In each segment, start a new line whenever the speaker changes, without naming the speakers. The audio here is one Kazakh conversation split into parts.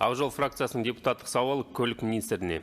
Ақжол фракциясының депутаттық сауалы көлік министріне.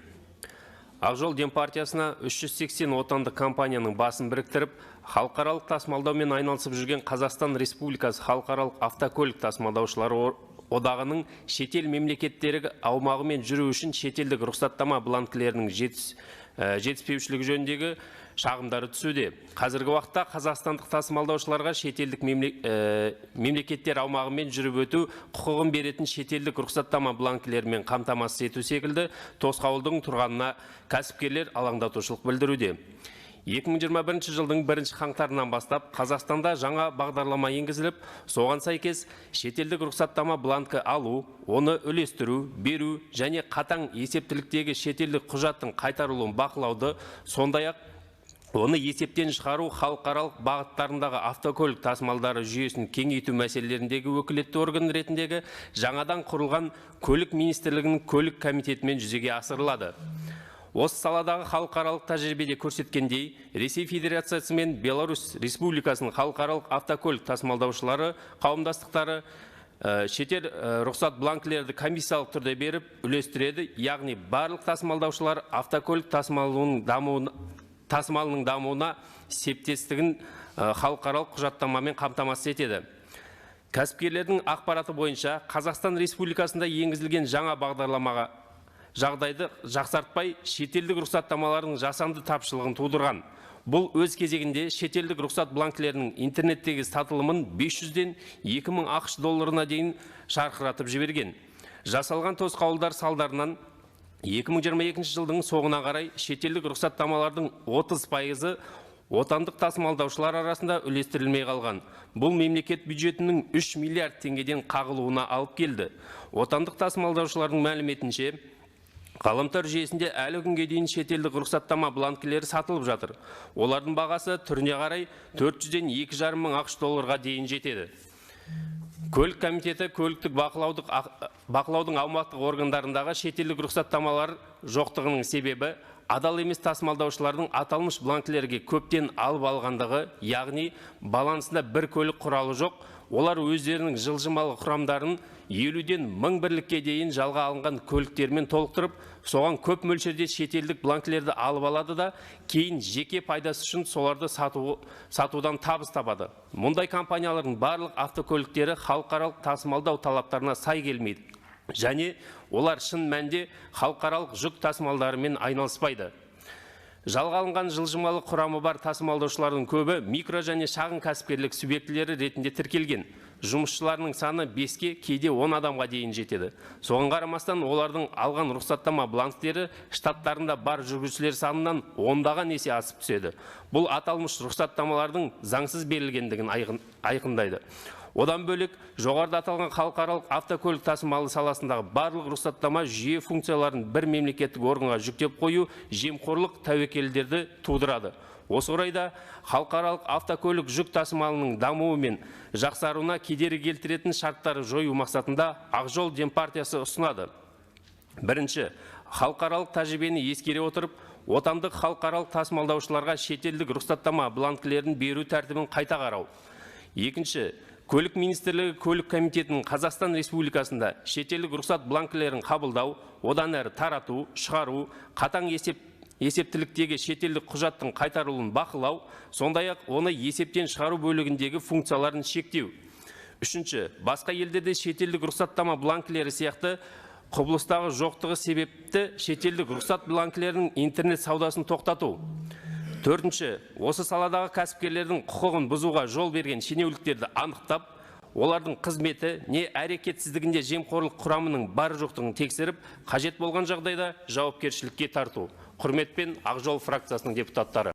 Ақжол Демпартиясына 380 отандық компанияның басын біріктіріп, халықаралық тасымалдаумен айналысып жүрген Қазақстан Республикасы халықаралық автокөлік тасымалдаушылары одағының шетел мемлекеттері аумағымен жүру үшін шетелдік рұқсаттама бланкілерінің жетіспеушілігі жөніндегі шағымдары түсуде. Қазіргі уақытта қазақстандық тасымалдаушыларға шетелдік мемлекеттер аумағымен жүріп өту құқығын беретін шетелдік рұқсаттама бланкілерімен қамтамасыз ету секілді тосқауылдың тұрғанына кәсіпкерлер алаңдатушылық білдіруде. 2021 жылдың 1 қаңтарынан бастап Қазақстанда жаңа бағдарлама енгізіліп, соған сәйкес шетелдік рұқсаттама бланкі алу, оны үлестіру, беру және қатаң есептіліктегі шетелдік құжаттың қайтарылуын бақылауды, сондай-ақ оны есептен шығару халықаралық бағыттарындағы автокөлік тасымалдары жүйесін кеңейту мәселелеріндегі өкілетті орган ретіндегі жаңадан құрылған көлік министрлігінің көлік комитетімен жүзеге асырылады. Осы саладағы халықаралық тәжірибеде көрсеткендей, Ресей Федерациясы мен Беларусь Республикасының халықаралық автокөлік тасымалдаушылары қауымдастықтары шетел рұқсат бланкілерді комиссиялық түрде беріп үлестіреді, яғни барлық тасымалдаушылар автокөлік тасымалының дамуына септестігін халықаралық құжаттамамен қамтамасыз етеді. Кәсіпкерлердің ақпараты бойынша Қазақстан Республикасында енгізілген жаңа бағдарламаға жағдайды жақсартпай, шетелдік рұқсаттамалардың жасанды тапшылығын тудырған. Бұл өз кезегінде шетелдік рұқсат бланкілерінің интернеттегі сатылымын 500-ден 2000 ақш долларына дейін шарқыратып жіберген. Жасалған тосқауылдар салдарынан 2022 жылдың соңына қарай шетелдік рұқсаттамалардың 30% отандық тасымалдаушылар арасында үлестірілмей қалған. Бұл мемлекет бюджетінің 3 миллиард теңгеден қағылуына алып келді. Отандық тасымалдаушылардың мәліметінше, ғаламтор жүйесінде әлі күнге дейін шетелдік рұқсаттама бланкілері сатылып жатыр. Олардың бағасы түріне қарай 400-ден 2,5 мың ақш долларға дейін жетеді. Көлік комитеті көліктік бақылаудың аумақтық органдарындағы шетелдік рұқсаттамалар жоқтығының себебі адал емес тасымалдаушылардың аталмыш бланкілерге көптен алып алғандығы, яғни балансында бір көлік құралы жоқ, олар өздерінің жылжымалы құрамдарын 50-ден 1000 бірлікке дейін жалға алынған көліктермен толықтырып, соған көп мөлшерде шетелдік бланкілерді алып алады да, кейін жеке пайдасы үшін соларды сатудан табыс табады. Мұндай компаниялардың барлық автокөліктері халықаралық тасымалдау талаптарына сай келмейді. Және олар шын мәнде халықаралық жүк тасымалдарымен айналыспайды. Жалға алынған жылжымалы құрамы бар тасымалдаушылардың көбі микро және шағын кәсіпкерлік субъектілері ретінде тіркелген. Жұмысшыларының саны 5-ке, кейде 10 адамға дейін жетеді. Соған қарамастан олардың алған рұқсаттама бланктері штаттарында бар жүргізушілер санынан 10-даған есе асып түседі. Бұл аталмыш рұқсаттамалардың заңсыз берілгендігін айқындайды. Одан бөлек, жоғарыда аталған халықаралық автокөлік тасымалы саласындағы барлық рұқсаттама жүйе функцияларын бір мемлекеттік органға жүктеп қою жемқорлық тәуекелдерді тудырады. Осы орайда халықаралық автокөлік жүк тасымалының дамуы мен жақсаруына кедергі келтіретін шарттарды жою мақсатында Ақжол Демпартиясы ұсынады. Бірінші, халықаралық тәжірибені ескере отырып, отандық халықаралық тасымалдаушыларға шетелдік рұқсаттама бланкілерін беру тәртібін қайта қарау. Екінші, Көлік министрлігі көлік комитетінің Қазақстан Республикасында шетелдік рұқсат бланкілерін қабылдау, одан әрі тарату, шығару, қатаң есептіліктегі шетелдік құжаттың қайтарылуын бақылау, сондай-ақ оны есептен шығару бөлігіндегі функцияларын шектеу. Үшінші, басқа елдерде шетелдік рұқсаттама бланкілері сияқты құбылыстағы жоқтығы себепті шетелдік рұқсат бланкілерінің интернет саудасын тоқтату. Төртінші, осы саладағы кәсіпкерлердің құқығын бұзуға жол берген шенеуліктерді анықтап, олардың қызметі не әрекетсіздігінде жемқорлық құрамының бар жоқтығын тексеріп, қажет болған жағдайда жауапкершілікке тарту. Құрметпен Ақжол фракциясының депутаттары.